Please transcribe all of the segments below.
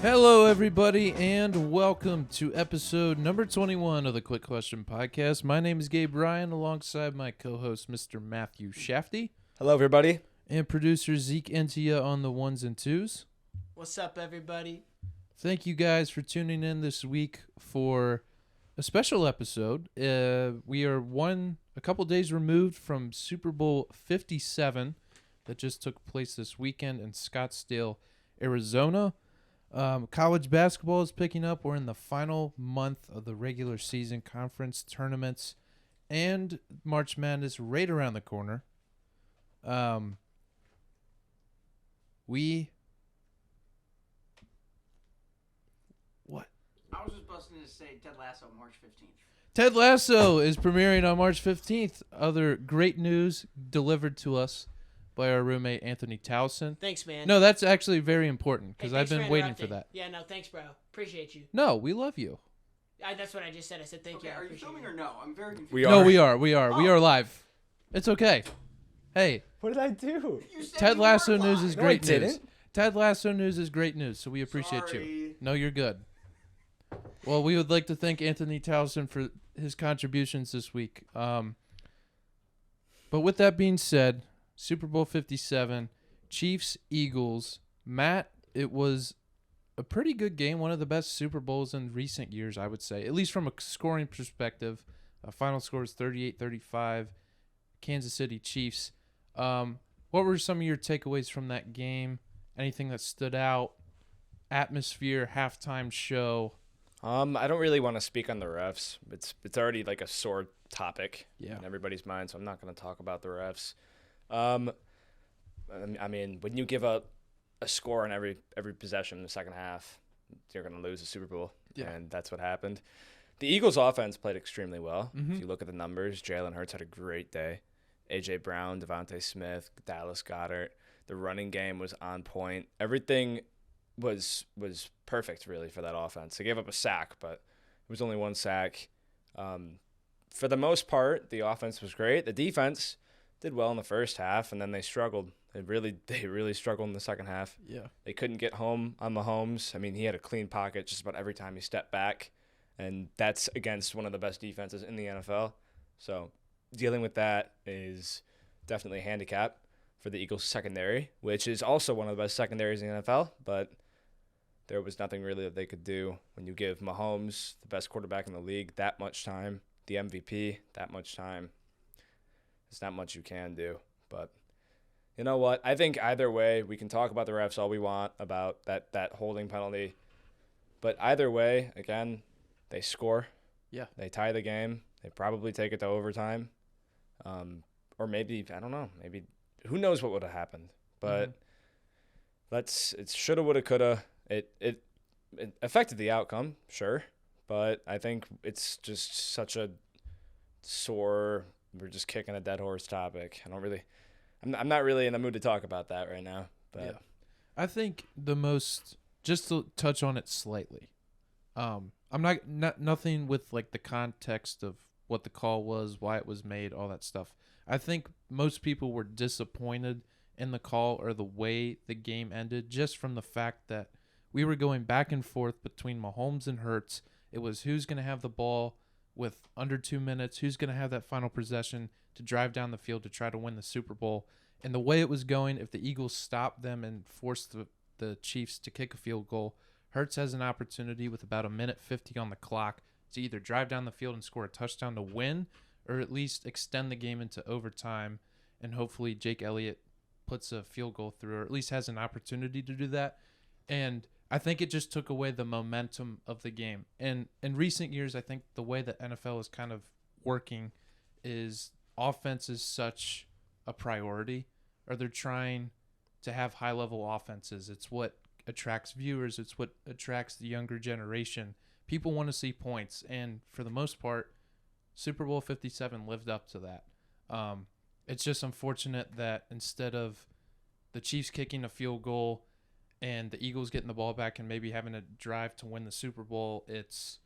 Hello, everybody, and welcome to episode number 21 of the Quick Question Podcast. My name is Gabe Ryan, alongside my co-host, Mr. Matthew Shafty. Hello, everybody. And producer Zeke Entia on the ones and twos. What's up, everybody? Thank you guys for tuning in this week for a special episode. We are a couple days removed from Super Bowl 57 that just took place this weekend in Scottsdale, Arizona. College basketball is picking up. We're in the final month of the regular season conference tournaments, and March Madness right around the corner. What? I was just busting to say Ted Lasso March 15th. Ted Lasso is premiering on March 15th. Other great news delivered to us by our roommate, Anthony Towson. Thanks, man. No, that's actually very important because Hey, I've thanks been for waiting for interrupting. that. Yeah, no, thanks, bro. Appreciate you. No, we love you. That's what I just said. I said thank you. Are you filming or no? I'm very confused. We No, are. we are. We are live. It's okay. Hey, What did I do? You said Ted you Lasso weren't news live. is No, great I news. didn't. Ted Lasso news is great news, so we appreciate you. Sorry. No, you're good. Well, we would like to thank Anthony Towson for his contributions this week. But with that being said, Super Bowl 57, Chiefs, Eagles. Matt, it was a pretty good game, one of the best Super Bowls in recent years, I would say, at least from a scoring perspective. Final score is 38-35, Kansas City Chiefs. What were some of your takeaways from that game? Anything that stood out? Atmosphere, halftime show. I don't really want to speak on the refs. It's already like a sore topic Yeah. in everybody's mind, so I'm not going to talk about the refs. I mean, when you give up a score on every possession in the second half, you're going to lose the Super Bowl, Yeah. and that's what happened. The Eagles' offense played extremely well. Mhm. If you look at the numbers, Jalen Hurts had a great day. A.J. Brown, Devontae Smith, Dallas Goedert. The running game was on point. Everything was perfect, really, for that offense. They gave up a sack, but it was only one sack. For the most part, the offense was great. The defense did well in the first half, and then they struggled. They really struggled in the second half. Yeah. They couldn't get home on Mahomes. I mean, he had a clean pocket just about every time he stepped back, and that's against one of the best defenses in the NFL. So dealing with that is definitely a handicap for the Eagles secondary, which is also one of the best secondaries in the NFL, but there was nothing really that they could do when you give Mahomes, the best quarterback in the league, that much time, the MVP, that much time. There's not much you can do, but you know what? I think either way, we can talk about the refs all we want about that holding penalty, but either way, again, they score. Yeah. They tie the game. They probably take it to overtime. Or maybe, I don't know, maybe who knows what would have happened. But it's shoulda, woulda, coulda. It affected the outcome, sure. But I think it's just such a sore, we're just kicking a dead horse topic. I'm not really in the mood to talk about that right now. But Yeah. I think just to touch on it slightly, I'm not nothing with like the context of what the call was, why it was made, all that stuff. I think most people were disappointed in the call or the way the game ended, just from the fact that we were going back and forth between Mahomes and Hurts. It was who's going to have the ball with under 2 minutes, who's going to have that final possession to drive down the field to try to win the Super Bowl. And the way it was going, if the Eagles stopped them and forced the Chiefs to kick a field goal, Hurts has an opportunity with about 1:50 on the clock to either drive down the field and score a touchdown to win, or at least extend the game into overtime, and hopefully Jake Elliott puts a field goal through, or at least has an opportunity to do that. And I think it just took away the momentum of the game. And in recent years, I think the way that NFL is kind of working is offense is such a priority, or they're trying to have high-level offenses. It's what attracts viewers. It's what attracts the younger generation. People want to see points, and for the most part, Super Bowl 57 lived up to that. It's just unfortunate that instead of the Chiefs kicking a field goal and the Eagles getting the ball back and maybe having a drive to win the Super Bowl, it's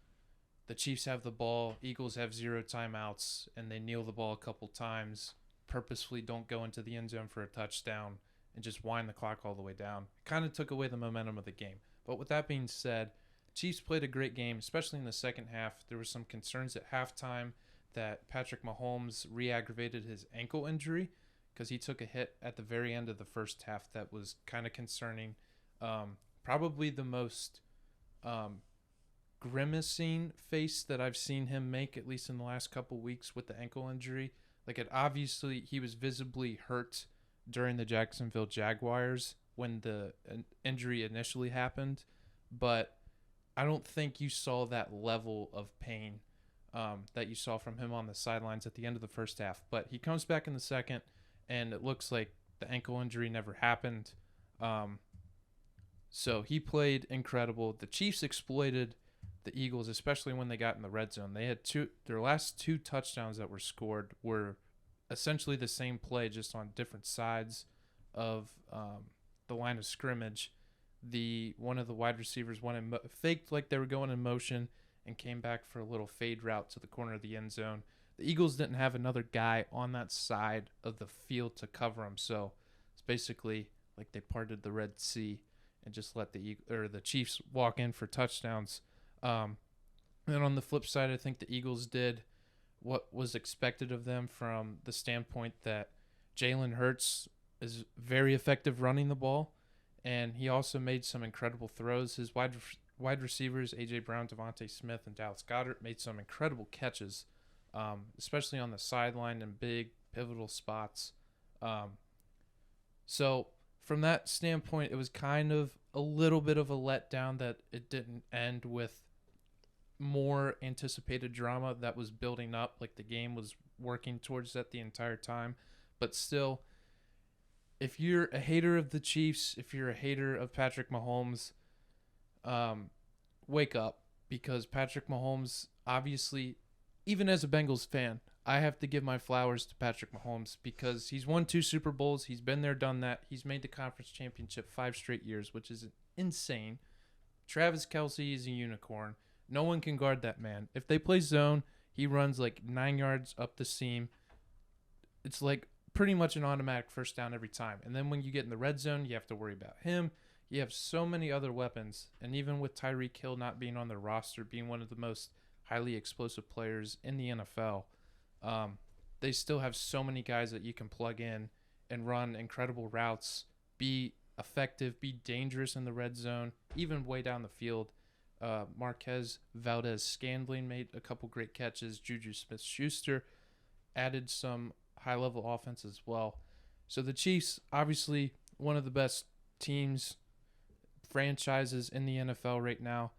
the Chiefs have the ball, Eagles have 0 timeouts, and they kneel the ball a couple times, purposefully don't go into the end zone for a touchdown, and just wind the clock all the way down. Kind of took away the momentum of the game. But with that being said, Chiefs played a great game, especially in the second half. There were some concerns at halftime that Patrick Mahomes re-aggravated his ankle injury because he took a hit at the very end of the first half that was kind of concerning. Probably the most grimacing face that I've seen him make, at least in the last couple weeks with the ankle injury. Like, it obviously, he was visibly hurt during the Jacksonville Jaguars when the injury initially happened, but I don't think you saw that level of pain that you saw from him on the sidelines at the end of the first half. But he comes back in the second, and it looks like the ankle injury never happened. So he played incredible. The Chiefs exploited the Eagles, especially when they got in the red zone. They had their last 2 touchdowns that were scored were essentially the same play, just on different sides of the line of scrimmage. One of the wide receivers faked like they were going in motion and came back for a little fade route to the corner of the end zone. The Eagles didn't have another guy on that side of the field to cover them, so it's basically like they parted the Red Sea and just let the Chiefs walk in for touchdowns. And on the flip side, I think the Eagles did what was expected of them from the standpoint that Jalen Hurts is very effective running the ball, and he also made some incredible throws. His wide receivers, A.J. Brown, Devontae Smith, and Dallas Goedert, made some incredible catches, especially on the sideline in big, pivotal spots. So from that standpoint, it was kind of a little bit of a letdown that it didn't end with more anticipated drama that was building up, like the game was working towards that the entire time. But still, if you're a hater of the Chiefs, if you're a hater of Patrick Mahomes, wake up, because Patrick Mahomes, obviously, even as a Bengals fan, I have to give my flowers to Patrick Mahomes because he's won 2 Super Bowls. He's been there, done that. He's made the conference championship 5 straight years, which is insane. Travis Kelce is a unicorn. No one can guard that man. If they play zone, he runs like 9 yards up the seam. It's like pretty much an automatic first down every time. And then when you get in the red zone, you have to worry about him. You have so many other weapons. And even with Tyreek Hill not being on their roster, being one of the most highly explosive players in the NFL, they still have so many guys that you can plug in and run incredible routes, be effective, be dangerous in the red zone, even way down the field. Marquez Valdez-Scantling made a couple great catches. Juju Smith-Schuster added some high-level offense as well. So the Chiefs, obviously one of the best franchises in the NFL right now.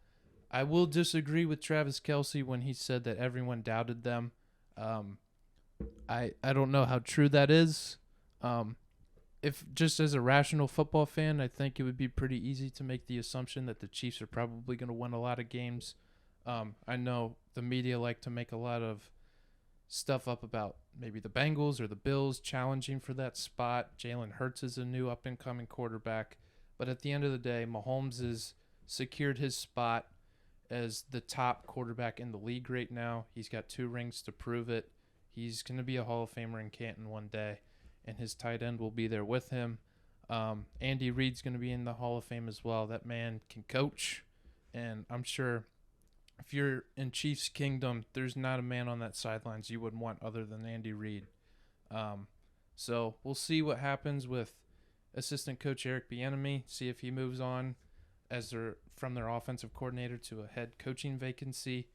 I will disagree with Travis Kelce when he said that everyone doubted them. I don't know how true that is. If just as a rational football fan, I think it would be pretty easy to make the assumption that the Chiefs are probably going to win a lot of games. I know the media like to make a lot of stuff up about maybe the Bengals or the Bills challenging for that spot. Jalen Hurts is a new up-and-coming quarterback. But at the end of the day, Mahomes has secured his spot as the top quarterback in the league right now. He's got 2 rings to prove it. He's going to be a Hall of Famer in Canton one day, and his tight end will be there with him. Andy Reid's going to be in the Hall of Fame as well. That man can coach, and I'm sure if you're in Chiefs Kingdom, there's not a man on that sidelines you would want other than Andy Reid. So we'll see what happens with assistant coach Eric Bieniemy, see if he moves on from their offensive coordinator to a head coaching vacancy.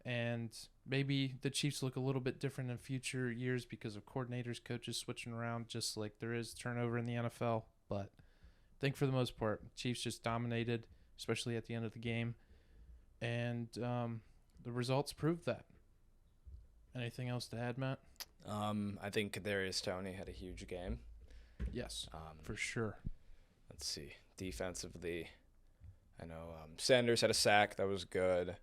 And maybe the Chiefs look a little bit different in future years because of coordinators, coaches switching around, just like there is turnover in the NFL. But I think for the most part, Chiefs just dominated, especially at the end of the game. And the results proved that. Anything else to add, Matt? I think Kadarius Toney had a huge game. Yes, for sure. Let's see. Defensively, I know Sanders had a sack. That was good.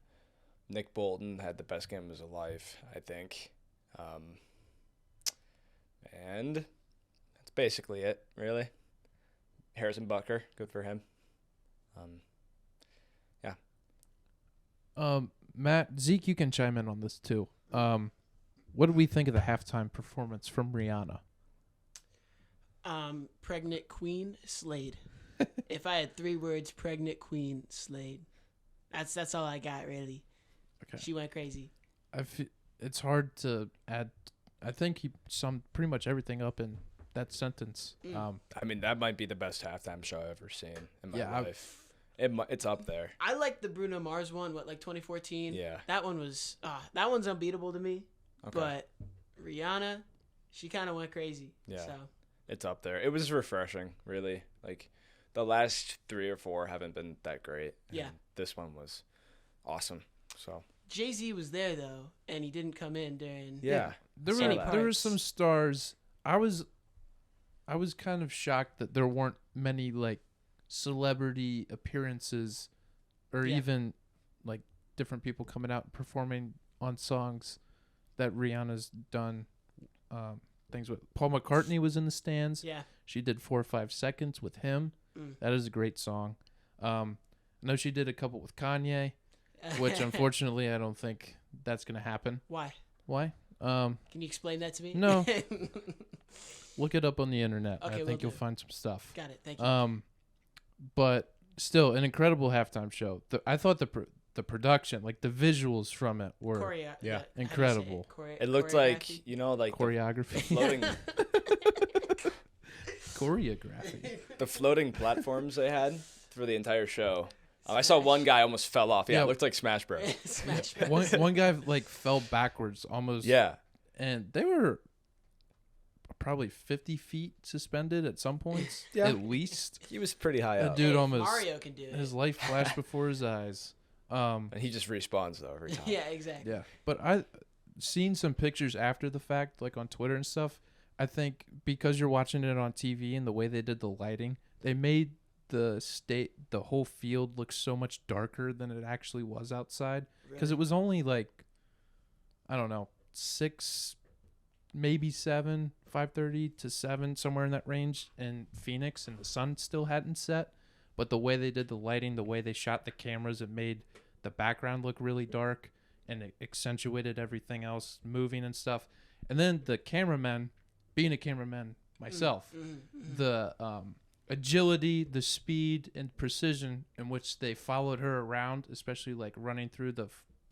Nick Bolton had the best game of his life, I think. And that's basically it, really. Harrison Butker, good for him. Yeah. Matt, Zeke, you can chime in on this too. What did we think of the halftime performance from Rihanna? Pregnant Queen slayed. If I had 3 words, pregnant queen slayed. That's all I got really. Okay. She went crazy. It's hard to add. I think he summed pretty much everything up in that sentence. I mean, that might be the best halftime show I've ever seen in my life. It's up there. I like the Bruno Mars one. What, like 2014? Yeah. That one was. That one's unbeatable to me. Okay. But Rihanna, she kind of went crazy. Yeah. So. It's up there. It was refreshing, really. Like, the last 3 or 4 haven't been that great. Yeah. This one was awesome. So. Jay-Z was there though, and he didn't come in during. Yeah. There were some stars. I was kind of shocked that there weren't many like celebrity appearances, or even like different people coming out and performing on songs that Rihanna's done. Things with Paul McCartney was in the stands. Yeah. She did 4 or 5 seconds with him. That is a great song. I know she did a couple with Kanye, which unfortunately I don't think that's gonna happen. Why? Why? Can you explain that to me? No. Look it up on the internet. Okay, I think you'll find some stuff. Got it. Thank you. But still, an incredible halftime show. I thought the production, like the visuals from it, were incredible. It looked like, like choreography, floating choreography. The floating platforms they had for the entire show. I saw one guy almost fell off. Yeah, it looked like Smash Bros. Smash Bros. One guy like fell backwards almost. Yeah. And they were probably 50 feet suspended at some points. Yeah. At least. He was pretty high up. Dude almost. Mario can do it. His life flashed before his eyes. And he just respawns though every time. Yeah, exactly. Yeah. But I seen some pictures after the fact, like on Twitter and stuff. I think because you're watching it on TV and the way they did the lighting, they made the whole field look so much darker than it actually was outside. Because it was only like, I don't know, 6, maybe 7, 5:30 to 7, somewhere in that range in Phoenix, and the sun still hadn't set. But the way they did the lighting, the way they shot the cameras, it made the background look really dark, and it accentuated everything else moving and stuff. And then the cameraman, being a cameraman myself, the agility, the speed, and precision in which they followed her around, especially like running through the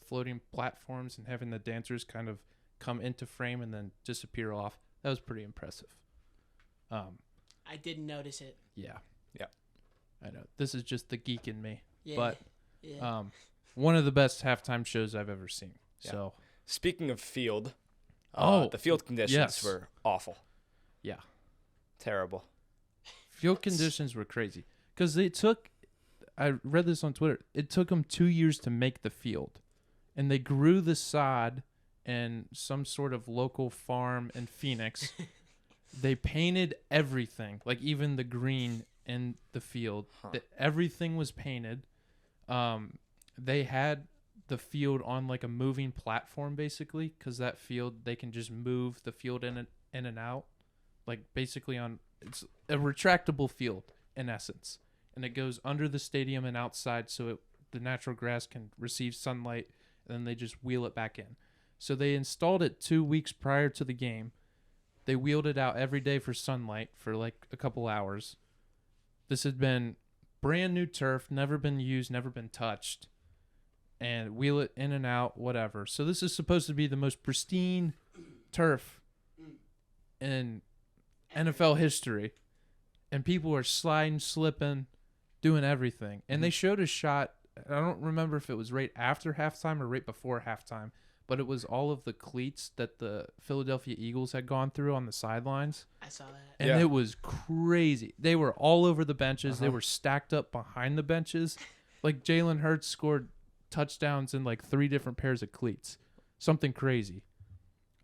floating platforms and having the dancers kind of come into frame and then disappear off. That was pretty impressive. I didn't notice it. Yeah. Yeah. I know. This is just the geek in me. Yeah. But yeah. one of the best halftime shows I've ever seen. Yeah. So speaking of field, the field conditions were awful. Yeah. Terrible. Field conditions were crazy. Because I read this on Twitter, it took them 2 years to make the field. And they grew the sod in some sort of local farm in Phoenix. They painted everything, like even the green in the field. Everything was painted. They had the field on like a moving platform, basically, because that field, they can just move the field in and out. Like basically it's a retractable field in essence. And it goes under the stadium and outside so the natural grass can receive sunlight, and then they just wheel it back in. So they installed it 2 weeks prior to the game. They wheeled it out every day for sunlight for like a couple hours. This had been brand new turf, never been used, never been touched. And wheel it in and out, whatever. So this is supposed to be the most pristine turf in NFL history. And people are sliding, slipping, doing everything. And they showed a shot, I don't remember if it was right after halftime or right before halftime, but it was all of the cleats that the Philadelphia Eagles had gone through on the sidelines. I saw that. And it was crazy. They were all over the benches. They were stacked up behind the benches. Like Jalen Hurts scored touchdowns in like 3 different pairs of cleats. Something crazy.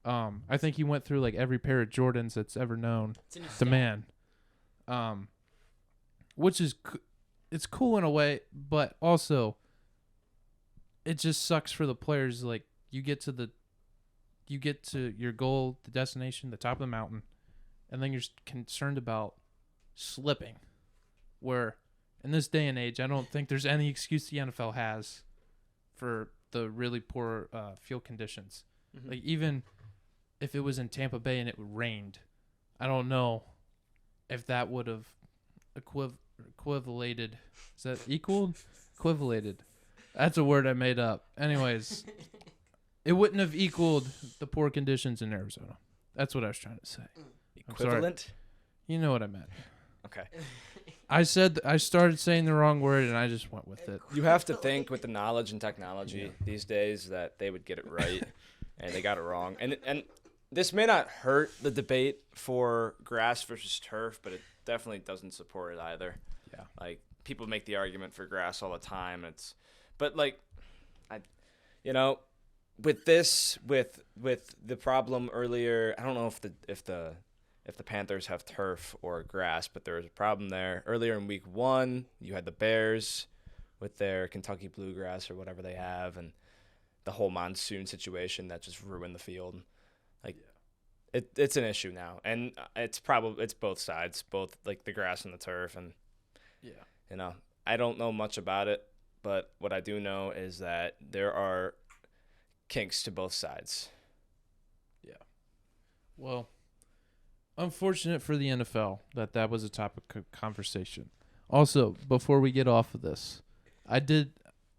I think he went through like every pair of Jordans that's ever known to man. Which is it's cool in a way, but also it just sucks for the players. Like you get to your goal, the destination, the top of the mountain, and then you're concerned about slipping. Where in this day and age, I don't think there's any excuse the NFL has for the really poor field conditions. Mm-hmm. Like even if it was in Tampa Bay and it rained, I don't know if that would have equivalated. Is that equaled? Equivalated. That's a word I made up. Anyways, it wouldn't have equaled the poor conditions in Arizona. That's what I was trying to say. Equivalent? You know what I meant. Okay. I started saying the wrong word and I just went with it. You have to think with the knowledge and technology these days that they would get it right, and they got it wrong. And this may not hurt the debate for grass versus turf, but it definitely doesn't support it either. Yeah. Like, people make the argument for grass all the time. But like, with the problem earlier, I don't know if the Panthers have turf or grass, but there was a problem there earlier in week 1. You had the Bears with their Kentucky bluegrass or whatever they have, and the whole monsoon situation that just ruined the field. Like, it's an issue now, and it's both sides, both like the grass and the turf, and I don't know much about it, but what I do know is that there are kinks to both sides. Yeah. Well, unfortunate for the NFL that was a topic of conversation. Also, before we get off of this, I did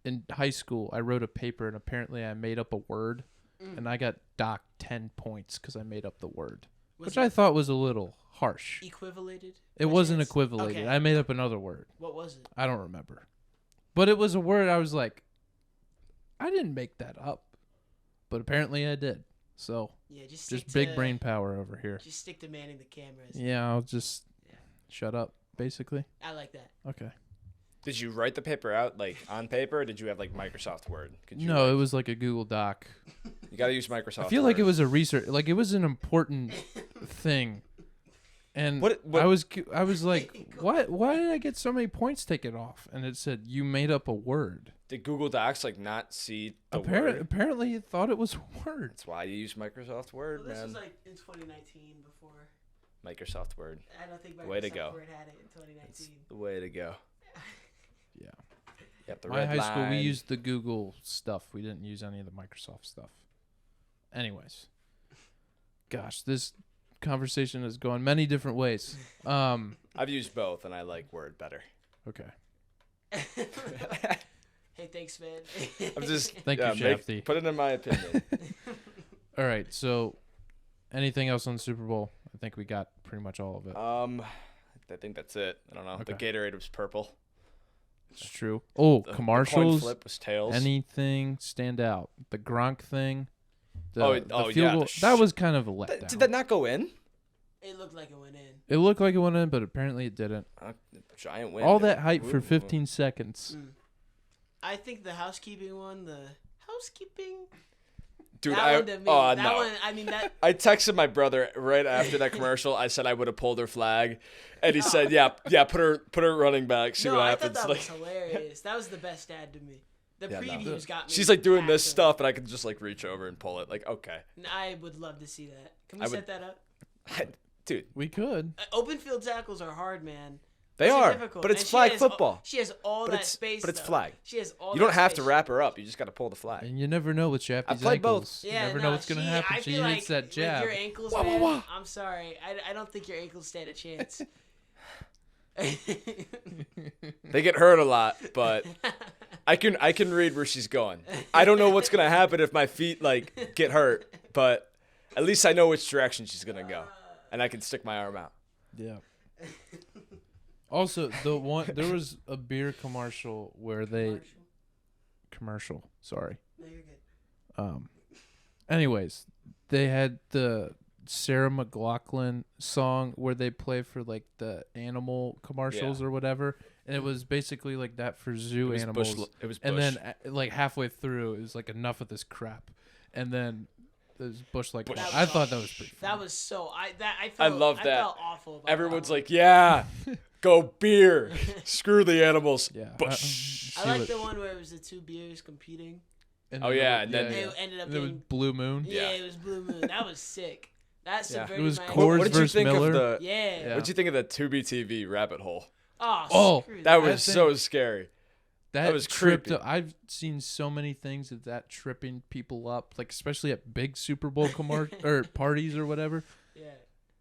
in high school, I wrote a paper and apparently I made up a word and I got docked 10 points because I made up the word, which I thought was a little harsh. Equivalated? It wasn't equivalated. Okay. I made up another word. What was it? I don't remember. But it was a word I was like, I didn't make that up. But apparently I did. So Yeah, just big brain power over here. Just stick to manning the cameras. Yeah, I'll just shut up, basically. I like that. Okay. Did you write the paper out like on paper, or did you have like Microsoft Word? No, it was like a Google Doc. You got to use Microsoft. I feel Word. like it was a research, like it was an important thing. And what? I was like, what? Why did I get so many points taken off? And it said you made up a word. Did Google Docs like not see the word? Apparently, it thought it was a word. That's why you use Microsoft Word, Well, this man. was like in 2019 before. Microsoft Word. I don't think Microsoft Way to go. Word had it in 2019. That's the way to go. Yeah. Yep, the My red high school, we line. used the Google stuff. We didn't use any of the Microsoft stuff. Anyways, gosh, this conversation is going many different ways. I've used both, and I like Word better. Okay. Hey, thanks, man. I'm just Thank you, Shafty. Put it in my opinion. All right. So, anything else on the Super Bowl? I think we got pretty much all of it. I think that's it. I don't know. Okay. The Gatorade was purple. It's true. Oh, The coin commercials. flip was tails. Anything stand out? The Gronk thing. The Oh, field yeah, goal. the That was kind of a letdown. Did that not go in? It looked like it went in. It looked like it went in, but apparently it didn't. Giant win. All dude. that hype for Ooh. 15 seconds. I think the housekeeping one, the housekeeping. Dude, that one to me, oh that no. one, I mean that. I texted my brother right after that commercial. I said I would have pulled her flag, and he said, "Yeah, put her running back. See No, what I happens." thought that Like, was hilarious. That was the best ad to me. The Yeah, no. previews got me. she's like doing this active. stuff, and I could just like reach over and pull it. Like, okay, I would love to see that. Can we I would- set that up? dude, We could. Open field tackles are hard, man. they Those are, difficult. but it's And she flag has football. She has all But that it's- space. but it's though. flag. She has all. You that don't have to space. wrap her up. You just got to pull the flag. And you never know with Shafty's played both. ankles. Yeah, you never no, know what's going to happen. I She feel hits that with jab. your ankles, Wah, wah, man, wah. I'm sorry. I don't think your ankles stand a chance. They get hurt a lot, but I can read where she's going. I don't know what's gonna happen if my feet like get hurt, but at least I know which direction she's gonna go, and I can stick my arm out. Yeah. Also, there was a beer commercial where they Sorry. No, you're good. Anyways, they had the Sarah McLachlan song where they play for like the animal commercials or whatever, and it was basically like that for zoo animals. It was Bush. And then like halfway through, it was like enough of this crap, and then there's Bush like Bush. I thought that was pretty. Funny. That was so. I I felt. love that. I felt awful. About Everyone's that like, yeah, go beer. Screw the animals. Yeah. Bush. one. I like the one where it was the two beers competing. And Oh, then yeah, it- and then- It ended up and it was being. Blue Moon. Yeah, it was Blue Moon. That was sick. That subverted It was my. Coors What did you versus think Miller. of the? Yeah. Yeah. What did you think of the Tubi TV rabbit hole? Oh, screw That I was think- so scary. That was tripped creepy. up. I've seen so many things of that tripping people up, like especially at big Super Bowl or parties or whatever. Yeah.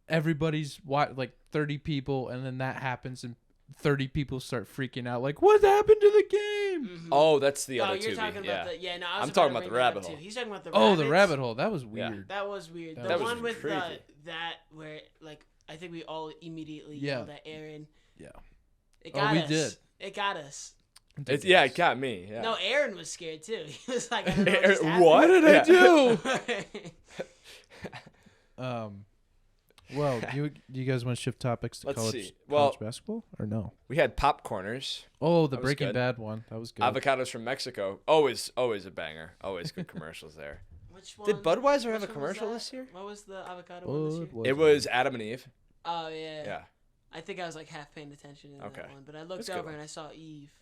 Everybody's like 30 people, and then that happens, and 30 people start freaking out, like, what happened to the game? Mhm. Oh, that's the other you're Tubi. talking Yeah. about the no. I was I'm talking about to the bring that rabbit up, too. hole. He's talking about the Oh, rabbits. the rabbit hole. That was Yeah. weird. That was weird. That The was one with crazy. that where like I think we all immediately Yeah. yelled at Aaron. Yeah. It Oh, got we us. did. It got us. It got me. Yeah. No, Aaron was scared too. He was like, I don't know what just happened. What did I Yeah. do? Well, do you guys want to shift topics to Let's college see. Well- basketball or no? We had popcorners. Oh, the That was Breaking good. Bad one. That was good. Avocados from Mexico. Always a banger. Always good commercials there. Which one? Did Budweiser have a which one was commercial that? this year? What was the avocado one this year? Budweiser. It was Adam and Eve. Oh yeah. Yeah. I think I was like half paying attention in Okay. that one, but I looked That's a good over one. and I saw Eve.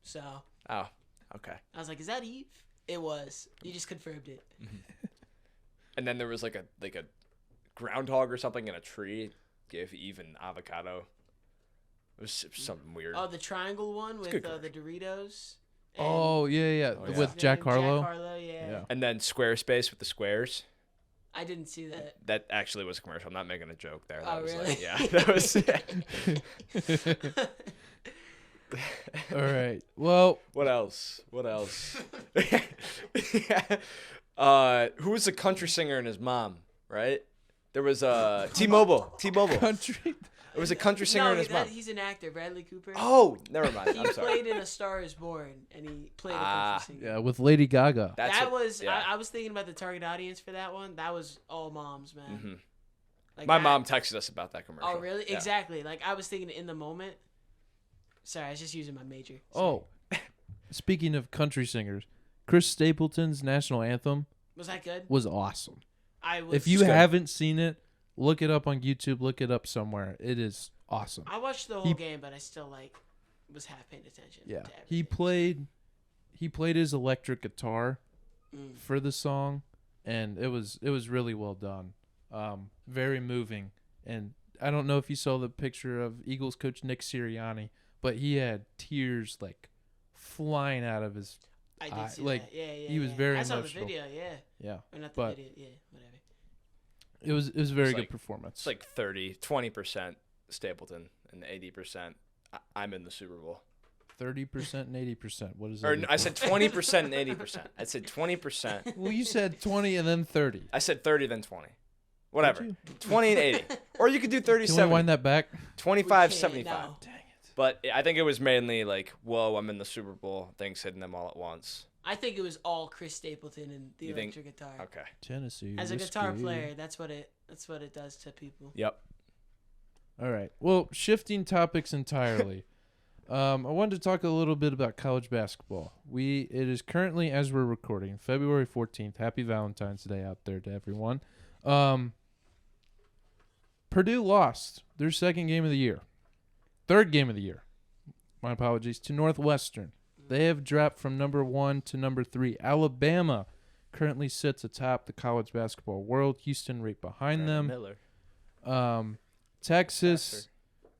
So Oh, okay. I was like, "Is that Eve?" It was. You just confirmed it. And then there was like a groundhog or something in a tree. Gave Eve an avocado. It was something weird. Oh, the triangle one with good the Doritos. and- Oh, yeah. Oh, yeah. With Jack Harlow. Jack Harlow, yeah. Yeah. And then Squarespace with the squares. I didn't see that. That actually was a commercial. I'm not making a joke there. That Oh, was really? like, yeah, that was All right. Well, What else? Who was the country singer and his mom, right? There was T-Mobile. country. It was a country singer No, and his mom. he's an actor, Bradley Cooper. Oh, never mind. He I'm sorry. played in A Star Is Born, and he played a Ah. country singer. Yeah, with Lady Gaga. That's That what- was yeah. I was thinking about the target audience for that one. That was all moms, man. Mhm. Like My that- mom texted us about that commercial. Oh, really? Yeah. Exactly. Like I was thinking in the moment. Sorry, I was just using my major. Sorry. Oh, speaking of country singers, Chris Stapleton's national anthem Was that good? was awesome. I was. If you good. haven't seen it, look it up on YouTube. Look it up somewhere. It is awesome. I watched the whole He- game, but I still was half paying attention. Yeah, To he everything. played his electric guitar Mm. for the song, and it was really well done. Very moving. And I don't know if you saw the picture of Eagles coach Nick Sirianni, but he had tears like flying out of his. I did see like, that. Yeah, yeah. he was yeah. very I saw emotional. the video. Yeah. Yeah, Or not the But- video. Yeah. Whatever. it was a very It's good like- performance. It's like 20% Stapleton and 80% I'm in the Super Bowl. 30% and 80%. What is Or that? I said 20% and 80%. I said 20%. Well, you said 20 and then 30. I said 30 then 20. Whatever. you? 20 and 80. Or you could do Can 37. we wind that back? 25, We can't, 75. no. Dang it. But I think it was mainly like, whoa, I'm in the Super Bowl. Things hitting them all at once. I think it was all Chris Stapleton and the You think- electric guitar. Okay. Tennessee. As a guitar whiskey. player, that's what it does to people. Yep. All right. Well, shifting topics entirely. I wanted to talk a little bit about college basketball. It is currently, as we're recording, February 14th. Happy Valentine's Day out there to everyone. Purdue lost their second game of the year. Third game of the year. My apologies. To Northwestern. They have dropped from number 1 to number 3. Alabama currently sits atop the college basketball world. Houston right behind them. Miller. Texas, Faster.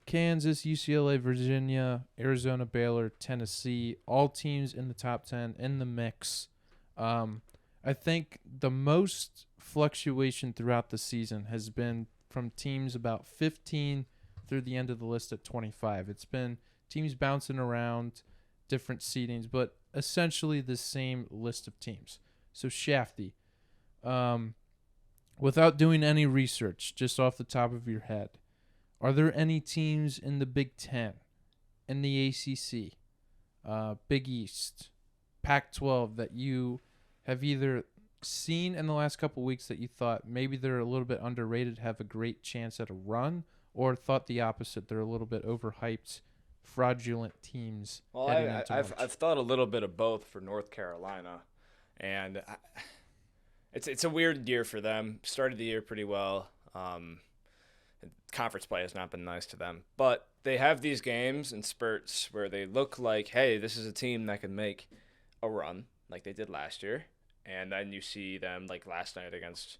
Kansas, UCLA, Virginia, Arizona, Baylor, Tennessee, all teams in the top 10 in the mix. I think the most fluctuation throughout the season has been from teams about 15 through the end of the list at 25. It's been teams bouncing around, different seedings, but essentially the same list of teams. So Shafty, without doing any research, just off the top of your head, are there any teams in the Big Ten, in the ACC, Big East, Pac-12 that you have either seen in the last couple weeks that you thought maybe they're a little bit underrated, have a great chance at a run, or thought the opposite, they're a little bit overhyped, fraudulent teams Well, heading into I've March? I've thought a little bit of both for North Carolina, and it's a weird year for them. Started the year pretty well. Conference play has not been nice to them, but they have these games in spurts where they look like, hey, this is a team that can make a run like they did last year, and then you see them like last night against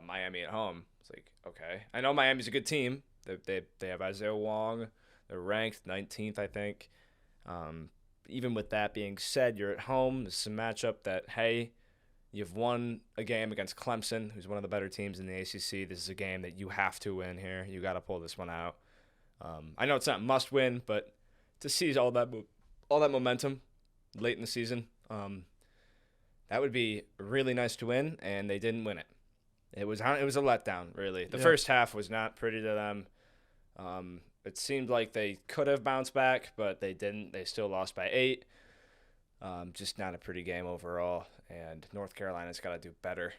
Miami at home. It's like, okay, I know Miami's a good team. They have Isaiah Wong. They're ranked 19th, I think. Even with that being said, you're at home. This is a matchup that, hey, you've won a game against Clemson, who's one of the better teams in the ACC. This is a game that you have to win here. You got to pull this one out. I know it's not a must win, but to see all that momentum late in the season, that would be really nice to win, and they didn't win it. It was a letdown, really. The first half was not pretty to them. It seemed like they could have bounced back, but they didn't. They still lost by 8. Just not a pretty game overall, and North Carolina's got to do better.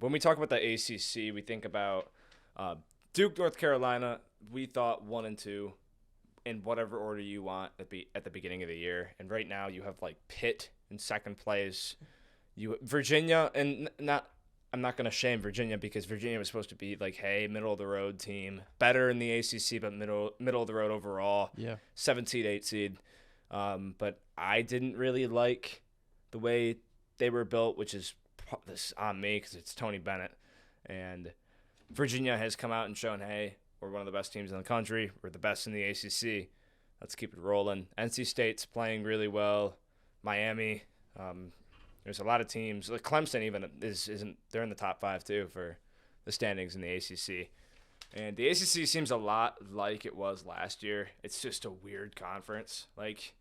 When we talk about the ACC, we think about Duke, North Carolina. We thought 1 and 2 in whatever order you want at the beginning of the year, and right now you have like Pitt in second place. Virginia, and I'm not going to shame Virginia because Virginia was supposed to be like, hey, middle of the road team, better in the ACC, but middle of the road overall. Yeah. 7 seed, 8 seed. But I didn't really like the way they were built, which is this on me because it's Tony Bennett. And Virginia has come out and shown, hey, we're one of the best teams in the country. We're the best in the ACC. Let's keep it rolling. NC State's playing really well. Miami. There's a lot of teams. Like Clemson even isn't. They're in the top 5 too for the standings in the ACC. And the ACC seems a lot like it was last year. It's just a weird conference. Like,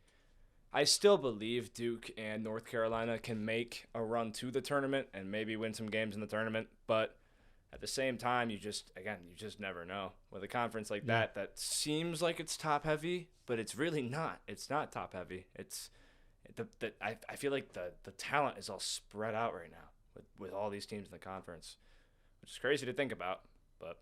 I still believe Duke and North Carolina can make a run to the tournament and maybe win some games in the tournament. But at the same time, you just never know. With a conference like that seems like it's top heavy, but it's really not. It's not top heavy. I feel like the talent is all spread out right now with all these teams in the conference, which is crazy to think about. But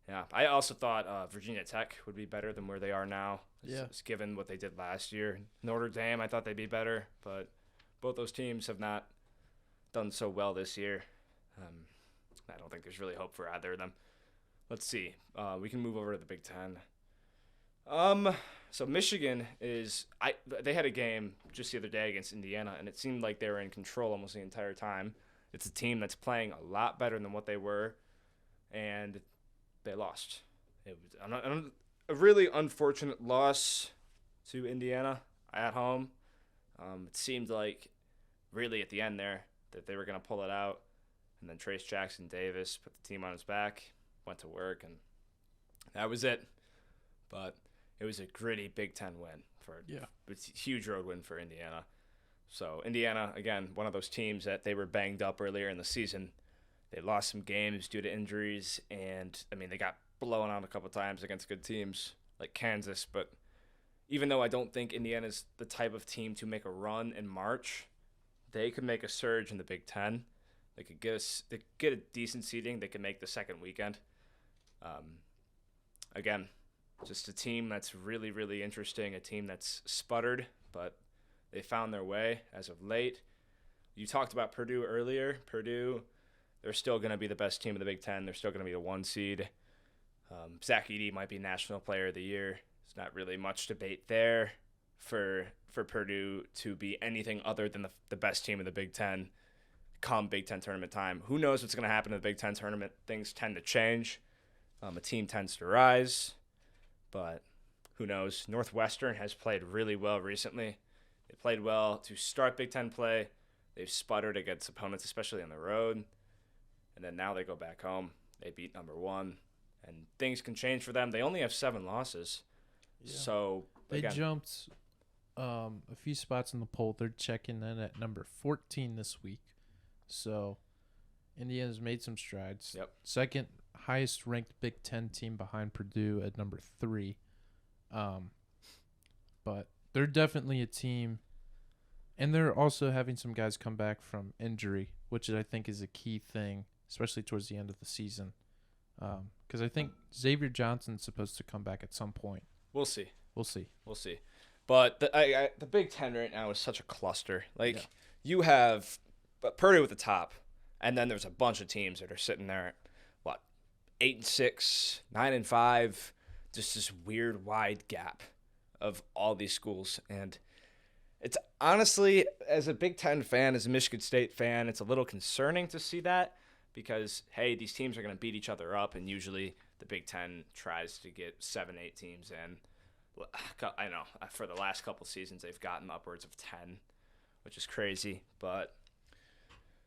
yeah, I also thought Virginia Tech would be better than where they are now. Just given what they did last year. Notre Dame, I thought they'd be better, but both those teams have not done so well this year. I don't think there's really hope for either of them. Let's see. We can move over to the Big Ten. So Michigan they had a game just the other day against Indiana, and it seemed like they were in control almost the entire time. It's a team that's playing a lot better than what they were, and they lost. It was a really unfortunate loss to Indiana at home. It seemed like really at the end there that they were going to pull it out, and then Trace Jackson Davis put the team on his back, went to work, and that was it. But it was a gritty Big Ten win it's a huge road win for Indiana. So Indiana, again, one of those teams that they were banged up earlier in the season. They lost some games due to injuries, and they got blown out a couple times against good teams like Kansas. But even though I don't think Indiana's the type of team to make a run in March, they could make a surge in the Big Ten. They could get a decent seeding. They could make the second weekend. Again, just a team that's really, really interesting, a team that's sputtered, but they found their way as of late. You talked about Purdue earlier. Purdue, they're still going to be the best team in the Big Ten. They're still going to be the 1 seed. Zach Edey might be National Player of the Year. There's not really much debate there for Purdue to be anything other than the best team in the Big Ten come Big Ten tournament time. Who knows what's going to happen in the Big Ten tournament? Things tend to change. A team tends to rise, but who knows? Northwestern has played really well recently. They played well to start Big Ten play. They've sputtered against opponents, especially on the road. And then now they go back home. They beat number 1. And things can change for them. They only have 7 losses. Yeah. So they jumped a few spots in the poll. They're checking in at number 14 this week. So Indiana's made some strides. Yep. Second highest ranked Big Ten team behind Purdue at number 3. But they're definitely a team. And they're also having some guys come back from injury, which I think is a key thing, especially towards the end of the season. Because I think Xavier Johnson's supposed to come back at some point. We'll see. But the Big Ten right now is such a cluster. You have Purdue at the top, and then there's a bunch of teams that are sitting there at 8-6, 9-5, just this weird wide gap of all these schools. And it's honestly, as a Big Ten fan, as a Michigan State fan, it's a little concerning to see that because, hey, these teams are going to beat each other up, and usually the Big Ten tries to get 7-8 teams in. I know for the last couple seasons they've gotten upwards of 10, which is crazy, but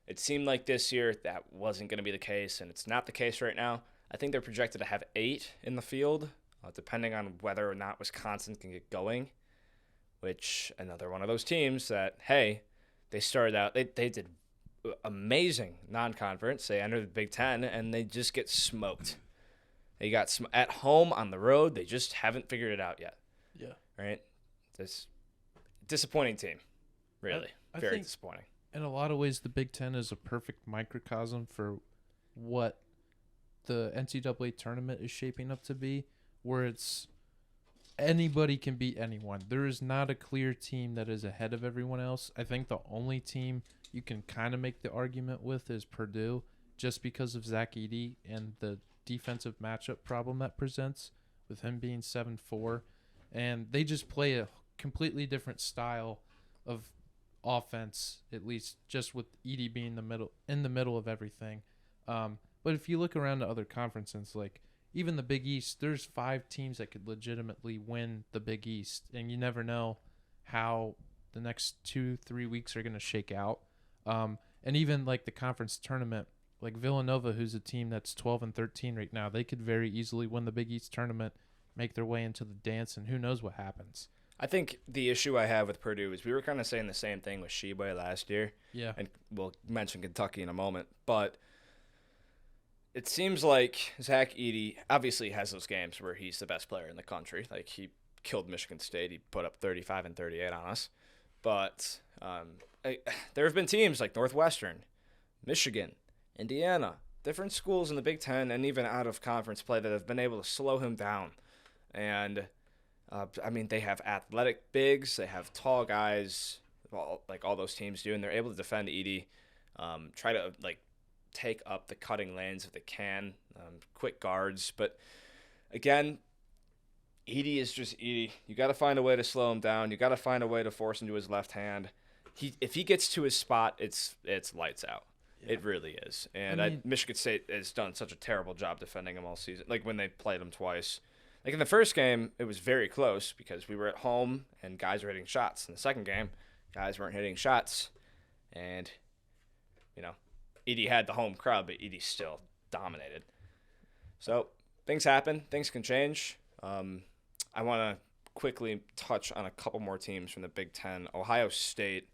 it seemed like this year that wasn't going to be the case, and it's not the case right now. I think they're projected to have 8 in the field. depending on whether or not Wisconsin can get going, which another one of those teams that, hey, they started out, they did amazing non-conference. They entered the Big Ten, and they just get smoked. They got at home, on the road. They just haven't figured it out yet. Yeah. Right? This disappointing team, really. I Very think disappointing. in a lot of ways, the Big Ten is a perfect microcosm for what the NCAA tournament is shaping up to be, where it's anybody can beat anyone. There is not a clear team that is ahead of everyone else. I think the only team you can kind of make the argument with is Purdue, just because of Zach Edey and the defensive matchup problem that presents with him being 7'4", and they just play a completely different style of offense, at least just with Edey being in the middle of everything. But if you look around to other conferences, like even the Big East, there's 5 teams that could legitimately win the Big East, and you never know how the next 2-3 weeks are going to shake out. And even like the conference tournament, like Villanova, who's a team that's 12-13 right now, they could very easily win the Big East tournament, make their way into the dance, and who knows what happens. I think the issue I have with Purdue is we were kind of saying the same thing with Sheba last year. Yeah. And we'll mention Kentucky in a moment. But it seems like Zach Edey obviously has those games where he's the best player in the country. Like, he killed Michigan State. He put up 35 and 38 on us. But there have been teams like Northwestern, Michigan, Indiana, different schools in the Big Ten and even out of conference play that have been able to slow him down. And they have athletic bigs, they have tall guys, like all those teams do, and they're able to defend Edey, try to take up the cutting lanes if they can, quick guards. But again, Edey is just Edey. You got to find a way to slow him down. You got to find a way to force him to his left hand. If he gets to his spot, it's lights out. Yeah. It really is. And Michigan State has done such a terrible job defending him all season. Like when they played him twice. Like in the first game, it was very close because we were at home and guys were hitting shots. In the second game, guys weren't hitting shots. And, Edey had the home crowd, but Edey still dominated. So things happen. Things can change. I want to quickly touch on a couple more teams from the Big Ten. Ohio State,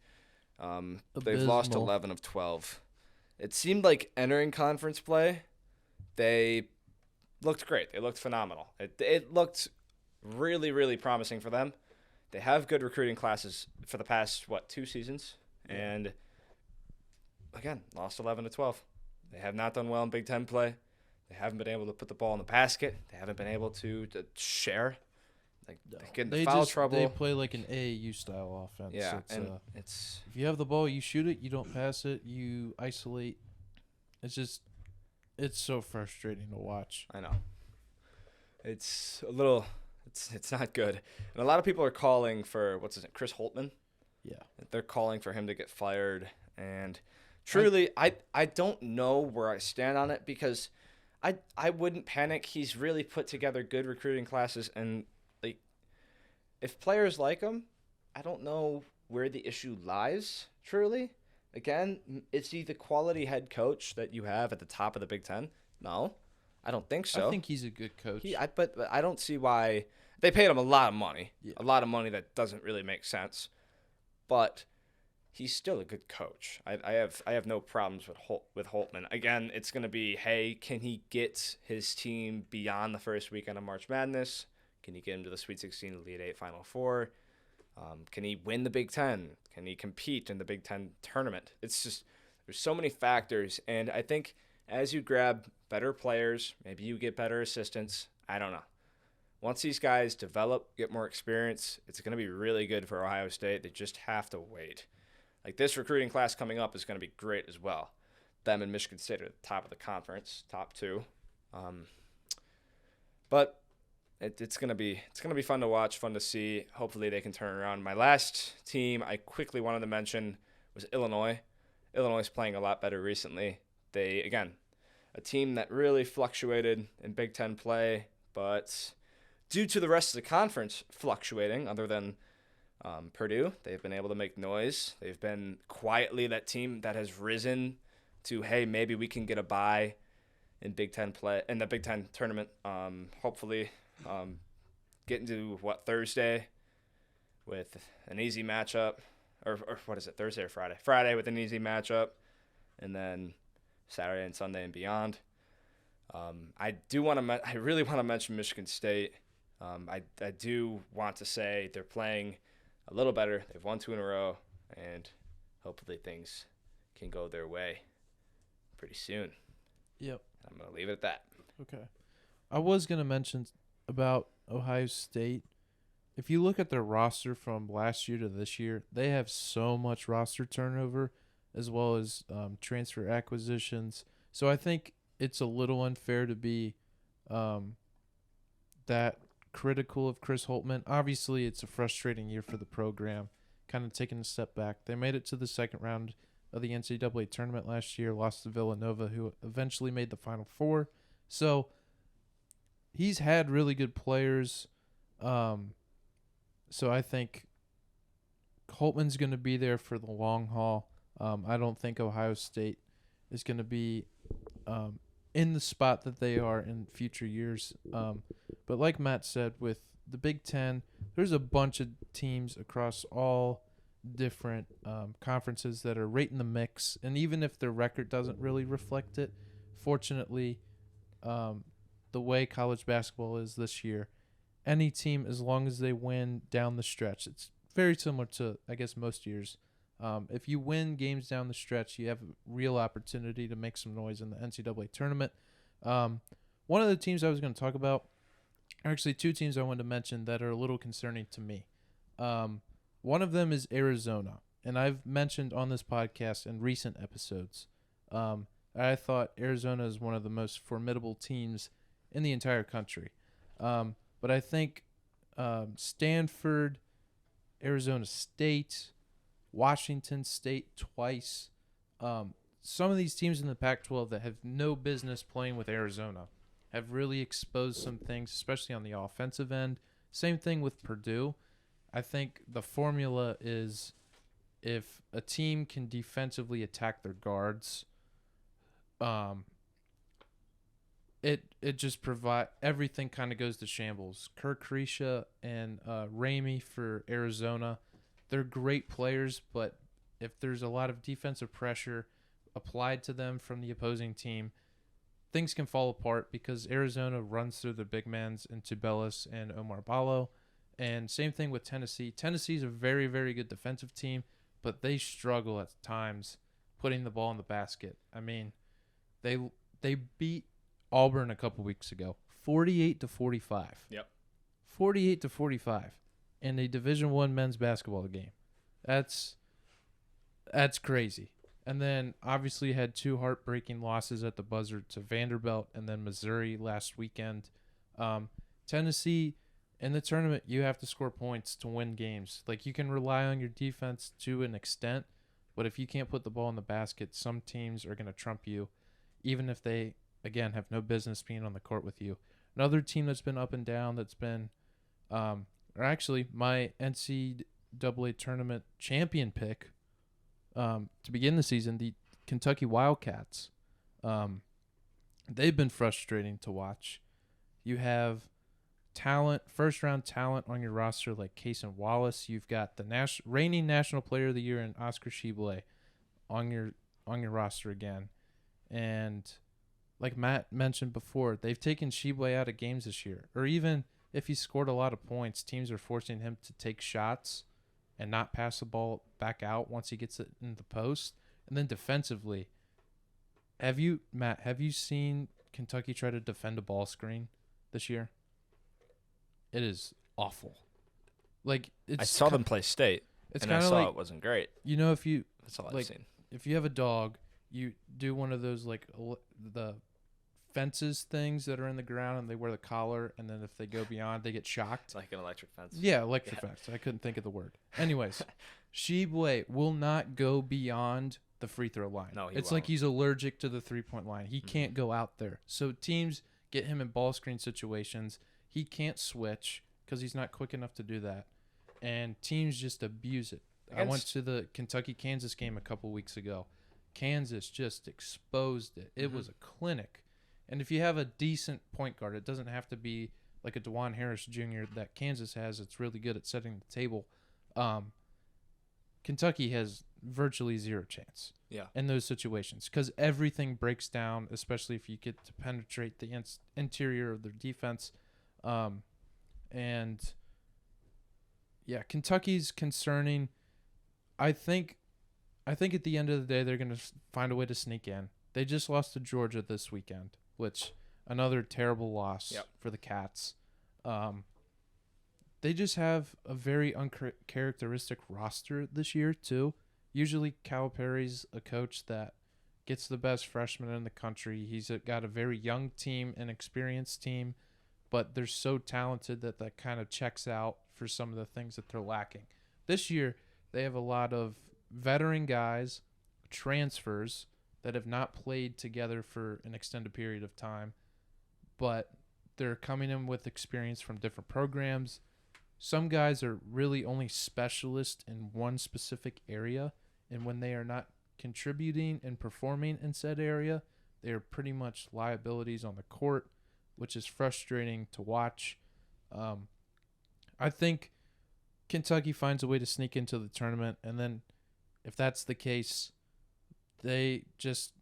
they've lost 11 of 12. It seemed like entering conference play, they looked great. They looked phenomenal. It looked really, really promising for them. They have good recruiting classes for the past, 2 seasons? Yeah. And, again, lost 11 to 12. They have not done well in Big Ten play. They haven't been able to put the ball in the basket. They haven't been able to share. They get into foul trouble. They play like an AAU style offense. Yeah, it's if you have the ball, you shoot it. You don't pass it. You isolate. It's so frustrating to watch. I know. It's a little. It's not good. And a lot of people are calling for Chris Holtmann. Yeah, they're calling for him to get fired. And truly, I don't know where I stand on it because I wouldn't panic. He's really put together good recruiting classes, and if players like him, I don't know where the issue lies. Truly, again, is he the quality head coach that you have at the top of the Big Ten? No, I don't think so. I think he's a good coach. But I don't see why they paid him a lot of money. Yeah. A lot of money that doesn't really make sense. But he's still a good coach. I have no problems with Holtmann. Again, it's going to be, hey, can he get his team beyond the first weekend of March Madness? Can he get him to the Sweet 16, Elite 8, Final 4? Can he win the Big Ten? Can he compete in the Big Ten tournament? It's just there's so many factors, and I think as you grab better players, maybe you get better assistants. I don't know. Once these guys develop, get more experience, it's going to be really good for Ohio State. They just have to wait. Like this recruiting class coming up is going to be great as well. Them and Michigan State are at the top of the conference, top 2. But it's gonna be fun to watch, fun to see. Hopefully they can turn around. My last team I quickly wanted to mention was Illinois. Illinois is playing a lot better recently. They again, a team that really fluctuated in Big Ten play, but due to the rest of the conference fluctuating, other than Purdue, they've been able to make noise. They've been quietly that team that has risen to, hey, maybe we can get a bye in Big Ten play in the Big Ten tournament. Hopefully, getting to Thursday with an easy matchup, or what is it, Thursday or Friday? Friday with an easy matchup, and then Saturday and Sunday and beyond. I really want to mention Michigan State. I do want to say they're playing a little better. They've won 2 in a row, and hopefully things can go their way pretty soon. Yep. I'm going to leave it at that. Okay. I was going to mention about Ohio State. If you look at their roster from last year to this year, they have so much roster turnover as well as transfer acquisitions. So I think it's a little unfair to be that critical of Chris Holtmann. Obviously, it's a frustrating year for the program, kind of taking a step back. They made it to the second round of the NCAA tournament last year, lost to Villanova, who eventually made the Final Four. So he's had really good players. So I think Holtmann's going to be there for the long haul. I don't think Ohio State is going to be in the spot that they are in future years. But like Matt said, with the Big Ten, there's a bunch of teams across all different conferences that are right in the mix. And even if their record doesn't really reflect it, fortunately, the way college basketball is this year, any team, as long as they win down the stretch, it's very similar to, I guess, most years. If you win games down the stretch, you have a real opportunity to make some noise in the NCAA tournament. One of the teams I was going to talk about, actually 2 teams I wanted to mention that are a little concerning to me. One of them is Arizona, and I've mentioned on this podcast in recent episodes. I thought Arizona is one of the most formidable teams in the entire country. But I think Stanford, Arizona State, Washington State twice, some of these teams in the Pac-12 that have no business playing with Arizona have really exposed some things, especially on the offensive end. Same thing with Purdue. I think the formula is if a team can defensively attack their guards, it just everything kind of goes to shambles. Kirk Krisha and Ramey for Arizona, they're great players, but if there's a lot of defensive pressure applied to them from the opposing team, things can fall apart because Arizona runs through the big men into Bellis and Omar Ballo. And same thing with Tennessee. Tennessee's a very, very good defensive team, but they struggle at times putting the ball in the basket. I mean, they beat Auburn a couple weeks ago, 48-45. Yep. 48-45 in a Division I men's basketball game. That's crazy. And then obviously had 2 heartbreaking losses at the buzzer to Vanderbilt and then Missouri last weekend. Tennessee, in the tournament, you have to score points to win games. Like, you can rely on your defense to an extent, but if you can't put the ball in the basket, some teams are going to trump you, even if they, again, have no business being on the court with you. Another team that's been up and down that's been, or actually my NCAA tournament champion pick to begin the season, the Kentucky Wildcats. They've been frustrating to watch. You have first-round talent on your roster like Cason Wallace. You've got the reigning National Player of the Year in Oscar Tshiebwe on your roster again. And like Matt mentioned before, they've taken Tshiebwe out of games this year. Or even if he scored a lot of points, teams are forcing him to take shots and not pass the ball back out once he gets it in the post. And then defensively, have you seen Kentucky try to defend a ball screen this year? It is awful. Like, I saw them play State, and I saw like, it wasn't great. You know, if you That's all like, I've seen. if you have a dog, you do one of those like the fences things that are in the ground, and they wear the collar, and then if they go beyond, they get shocked. It's like an electric fence. Yeah, electric fence. I couldn't think of the word. Anyways, Tshiebwe will not go beyond the free throw line. No, he it's won't. like he's allergic to the 3-point line. He can't go out there. So teams get him in ball screen situations. He can't switch because he's not quick enough to do that. And teams just abuse it. I went to the Kentucky-Kansas game a couple weeks ago. Kansas just exposed it. It was a clinic. And if you have a decent point guard, it doesn't have to be like a DeJuan Harris Jr. that Kansas has. It's really good at setting the table. Kentucky has virtually zero chance in those situations because everything breaks down, especially if you get to penetrate the interior of their defense. And Kentucky's concerning. I think at the end of the day, they're going to find a way to sneak in. They just lost to Georgia this weekend, which another terrible loss for the Cats. They just have a very uncharacteristic roster this year, too. Usually Calipari's a coach that gets the best freshmen in the country. He's got a very young team, an experienced team, but they're so talented that kind of checks out for some of the things that they're lacking. This year, they have a lot of veteran guys, transfers that have not played together for an extended period of time, but they're coming in with experience from different programs. Some guys are really only specialists in one specific area, and when they are not contributing and performing in said area, they are pretty much liabilities on the court, which is frustrating to watch. I think Kentucky finds a way to sneak into the tournament, and then if that's the case, they just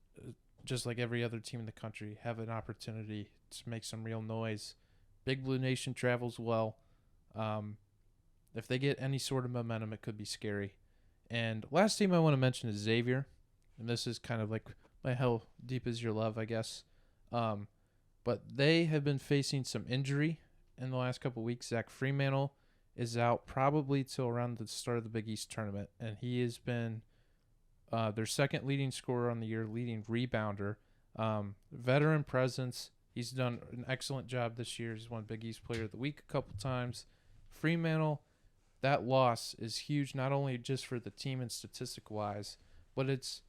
like every other team in the country, have an opportunity to make some real noise. Big Blue Nation travels well. If they get any sort of momentum, it could be scary. And last team I want to mention is Xavier, and this is kind of like my how deep is your love, I guess. But they have been facing some injury in the last couple of weeks. Zach Freemantle is out probably till around the start of the Big East tournament, and he has been their second leading scorer on the year, leading rebounder, veteran presence. He's done an excellent job this year. He's won Big East Player of the Week a couple times. Freemantle, that loss is huge, not only just for the team and statistic-wise, but it's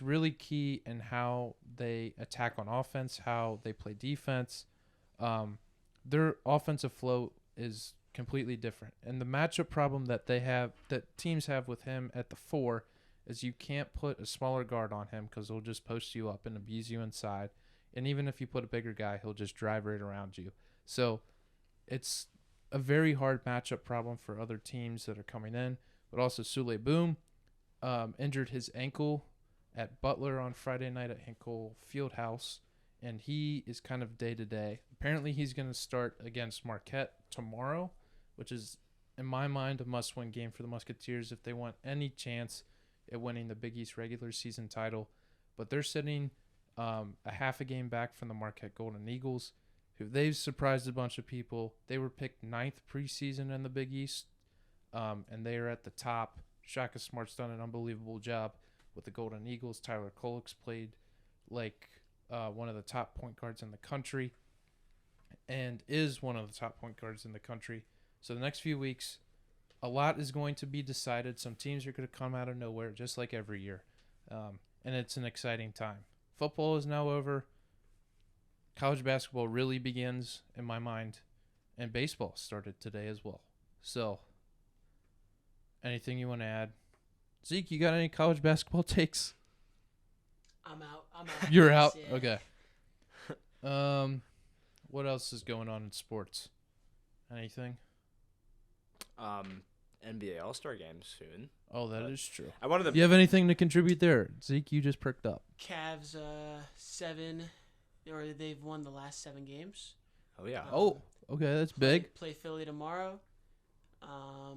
really key in how they attack on offense, how they play defense. Their offensive flow is completely different. And the matchup problem that teams have with him at the 4 is you can't put a smaller guard on him because he'll just post you up and abuse you inside. And even if you put a bigger guy, he'll just drive right around you. So it's a very hard matchup problem for other teams that are coming in. But also Sule Boom injured his ankle at Butler on Friday night at Hinkle Fieldhouse, and he is kind of day-to-day. Apparently he's going to start against Marquette tomorrow, which is, in my mind, a must-win game for the Musketeers if they want any chance at winning the Big East regular season title. But they're sitting a half a game back from the Marquette Golden Eagles, who they've surprised a bunch of people. They were picked 9th preseason in the Big East, and they are at the top. Shaka Smart's done an unbelievable job with the Golden Eagles. Tyler Kolek's played like one of the top point guards in the country and is one of the top point guards in the country. So the next few weeks, a lot is going to be decided. Some teams are going to come out of nowhere, just like every year. And it's an exciting time. Football is now over. College basketball really begins, in my mind. And baseball started today as well. So, anything you want to add? Zeke, you got any college basketball takes? I'm out. You're out? Yeah. Okay. What else is going on in sports? Anything? NBA All-Star Game soon. Oh, that is true. Do you have anything to contribute there? Zeke, you just perked up. Cavs 7, or they've won the last 7 games. Oh, yeah. Okay, that's big. Play Philly tomorrow.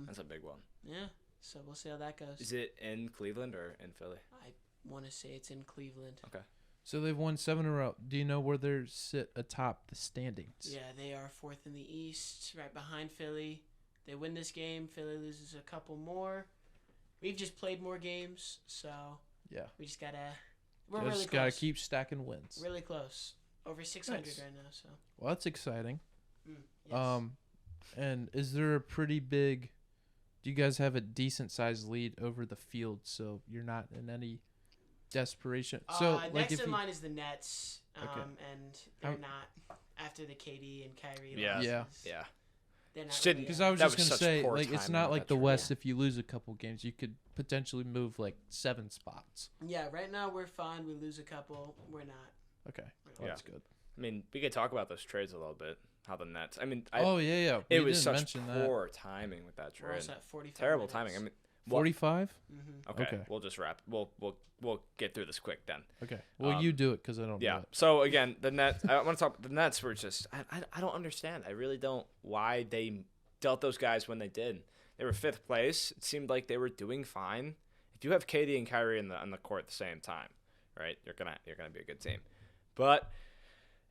That's a big one. Yeah, so we'll see how that goes. Is it in Cleveland or in Philly? I want to say it's in Cleveland. Okay. So they've won 7 in a row. Do you know where they sit atop the standings? Yeah, they are 4th in the East, right behind Philly. They win this game. Philly loses a couple more. We've just played more games, so yeah, we just gotta. We're really just close. gotta keep stacking wins. Really close, over 600 Nice. right now. So. Well, that's exciting. Yes. And is there a pretty big? Do you guys have a decent sized lead over the field, so you're not in any desperation? So next in line is the Nets, Okay. and they're not after the KD and Kyrie. Yeah. losses. Yeah. They're not Shouldn't- really Because up. I was That just was gonna such say, poor like, it's timing not with like that the trade. West. If you lose a couple games, you could potentially move like 7 spots. Yeah, right now we're fine. We lose a couple. We're not. Okay, Well, well, that's good. I mean, we could talk about those trades a little bit. How the Nets. I mean, yeah. it We was didn't such mention that. poor timing with that We're trade. also at 45 Terrible minutes. timing. I mean, 45. okay, we'll just wrap. We'll get through this quick then. Okay. Well, you do it because I don't. Yeah. Do it. So again, the Nets. I want to talk. The Nets were just. I don't understand. I really don't why they dealt those guys when they did. They were 5th place. It seemed like they were doing fine. If you have KD and Kyrie on the court at the same time, right? You're gonna be a good team. But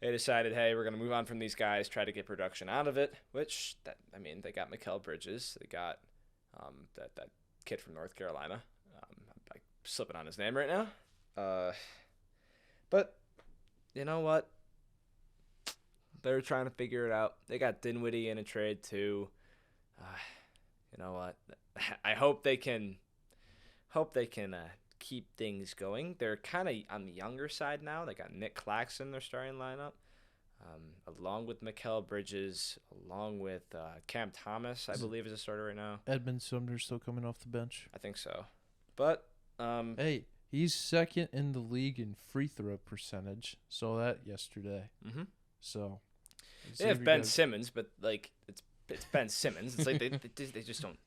they decided, hey, we're gonna move on from these guys, try to get production out of it. Which they got Mikal Bridges. They got that kid from North Carolina. I'm slipping on his name right now. But you know what? They're trying to figure it out. They got Dinwiddie in a trade too. You know what? I hope they can keep things going. They're kind of on the younger side now. They got Nick Claxton in their starting lineup, along with Mikal Bridges, along with Cam Thomas, I believe is a starter right now. Edmund Sumner's still coming off the bench. I think so. But hey, he's 2nd in the league in free throw percentage. Saw that yesterday. So they have Ben Simmons, but like it's Ben Simmons. It's like they just don't.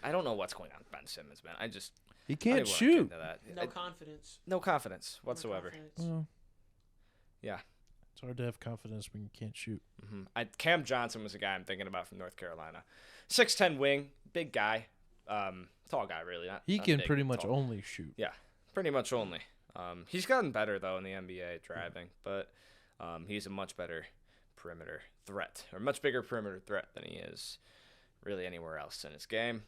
I don't know what's going on with Ben Simmons, man. He can't shoot. No confidence. No confidence whatsoever. Well, yeah. It's hard to have confidence when you can't shoot. Cam Johnson was a guy I'm thinking about from North Carolina. 6'10" wing, big guy, tall guy really. He can big, pretty much tall. only shoot. Yeah, pretty much only. He's gotten better though in the NBA driving, but he's a much better perimeter threat, or much bigger perimeter threat than he is really anywhere else in his game.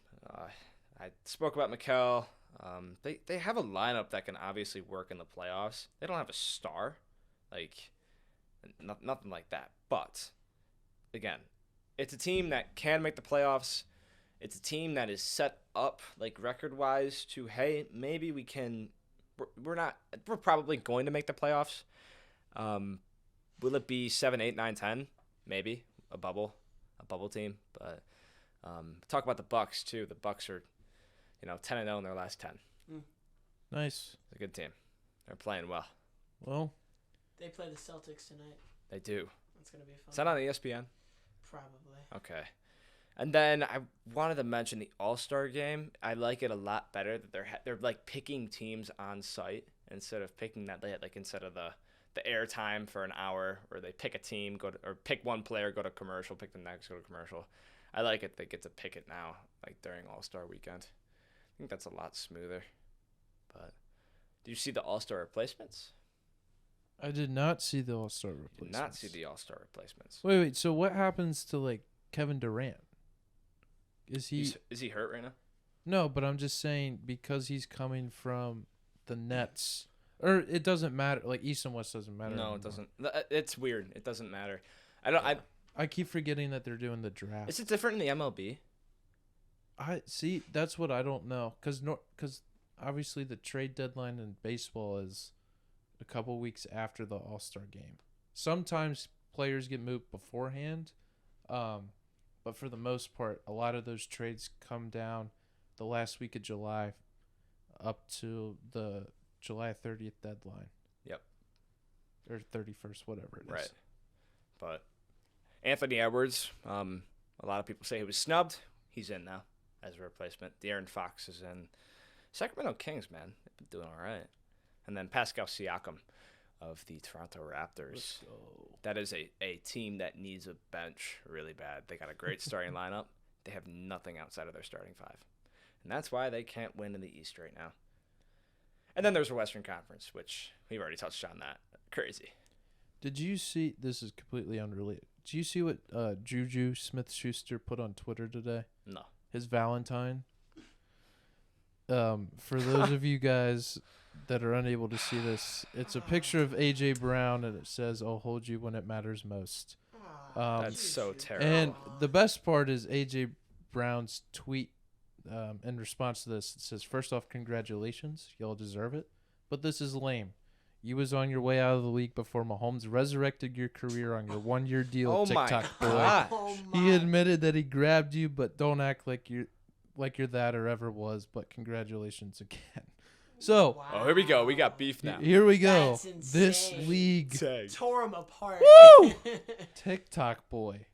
I spoke about Mikal. They have a lineup that can obviously work in the playoffs. They don't have a star, nothing like that. But again, it's a team that can make the playoffs. It's a team that is set up record-wise to, hey, maybe we can. We're probably going to make the playoffs. Will it be 7, 8, 9, 10? Maybe a bubble team. But talk about the Bucks too. The Bucks are 10-0 in their last 10. Nice. It's a good team. They're playing well. Well, they play the Celtics tonight. They do. It's gonna be fun. Is that on ESPN? Probably. Okay. And then I wanted to mention the All-Star game. I like it a lot better that they're picking teams on site instead of picking that instead of the airtime for an hour, or they pick a team, or pick one player, go to commercial, pick the next, go to commercial. I like it. They get to pick it now, during All-Star weekend. I think that's a lot smoother. But did you see the All-Star replacements? I did not see the All-Star replacements. Did not see the All-Star replacements. Wait. So what happens to Kevin Durant? Is he hurt right now? No, but I'm just saying because he's coming from the Nets, or it doesn't matter. East and West doesn't matter. No, anymore. it doesn't. It's weird. It doesn't matter. I don't. I keep forgetting that they're doing the draft. Is it different in the MLB? I see. That's what I don't know. Because obviously the trade deadline in baseball is a couple weeks after the All-Star game. Sometimes players get moved beforehand, but for the most part, a lot of those trades come down the last week of July up to the July 30th deadline. Yep. Or 31st, whatever it is. Right. But Anthony Edwards, a lot of people say he was snubbed. He's in now as a replacement. De'Aaron Fox is in. Sacramento Kings, man, they've been doing all right. And then Pascal Siakam of the Toronto Raptors. Let's go. That is a team that needs a bench really bad. They got a great starting lineup. They have nothing outside of their starting five. And that's why they can't win in the East right now. And then there's a Western Conference, which we've already touched on that. Crazy. Did you see, this is completely unrelated, did you see what Juju Smith-Schuster put on Twitter today? No. His Valentine. For those of you guys that are unable to see this, it's a picture of A.J. Brown, and it says, I'll hold you when it matters most. That's so terrible. And the best part is A.J. Brown's tweet in response to this. It says, first off, congratulations. Y'all deserve it. But this is lame. You was on your way out of the league before Mahomes resurrected your career on your one-year deal Oh at TikTok my boy. God. He admitted that he grabbed you, but don't act like you're that or ever was. But congratulations again. So Wow. Oh, here we go. We got beef now. here we go. That's This insane. league, Tag. Tore him apart. Woo! TikTok boy.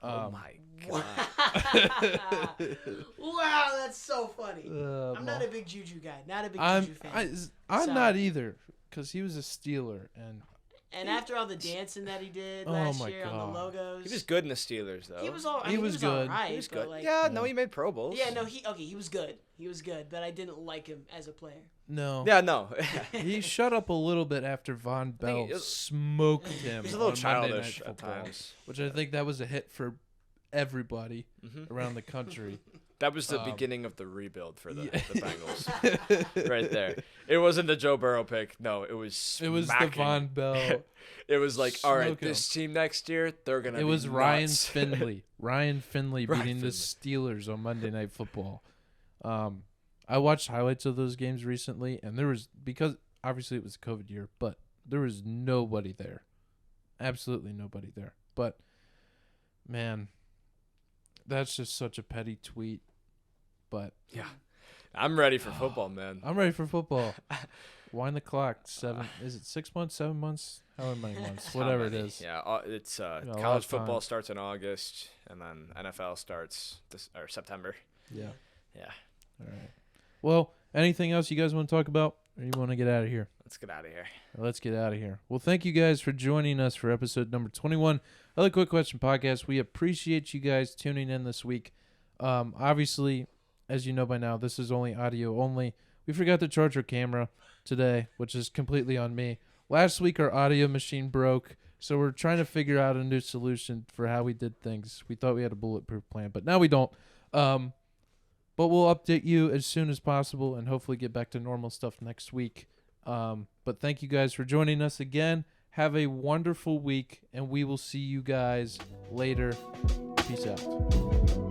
Oh my Wow. god. Wow, that's so funny. I'm not Mal- a big Juju guy. Not a big I'm Juju fan. I'm So- not either, because he was a Steeler, and and after all the dancing that he did Oh last my year on the God. logos, He was good in the Steelers though. He was all. I He mean, was he was good. All right, He was but good. Like, yeah, Yeah. no, he made Pro Bowls. Yeah, no, he was good. He was good, but I didn't like him as a player. no. Yeah, no. He shut up a little bit after Von Bell it- smoked him. He's a little on Monday Night childish at Football, times. which I think that was a hit for everybody Mhm. around the country. That was the Um, beginning of the rebuild for the, yeah. the Bengals. Right there. It wasn't the Joe Burrow pick. No, it was It was the smacking. Von Bell. It was like, all right, Smoking this team next year, they're gonna. It be was Ryan nuts. Finley. Ryan Finley Ryan beating the Finley. Steelers on Monday Night Football. I watched highlights of those games recently, and there was, because obviously it was a COVID year, but there was nobody there. Absolutely nobody there. But man, that's just such a petty tweet. But Yeah, I'm ready for football, man. I'm ready for football. Wind the clock. Is it 6 months, 7 months? However many months, How whatever it many? is. Yeah, it's a lot college of time. football starts in August, and then NFL starts September. Yeah. Yeah, All right. Well, anything else you guys want to talk about, or you want to get out of here? let's get out of here. Let's get out of here. Well, thank you guys for joining us for episode number 21 of the Quick Question Podcast. We appreciate you guys tuning in this week. Obviously, as you know by now, this is only audio only. We forgot to charge our camera today, which is completely on me. Last week, our audio machine broke, so we're trying to figure out a new solution for how we did things. We thought we had a bulletproof plan, but now we don't. But we'll update you as soon as possible and hopefully get back to normal stuff next week. But thank you guys for joining us again. Have a wonderful week, and we will see you guys later. Peace out.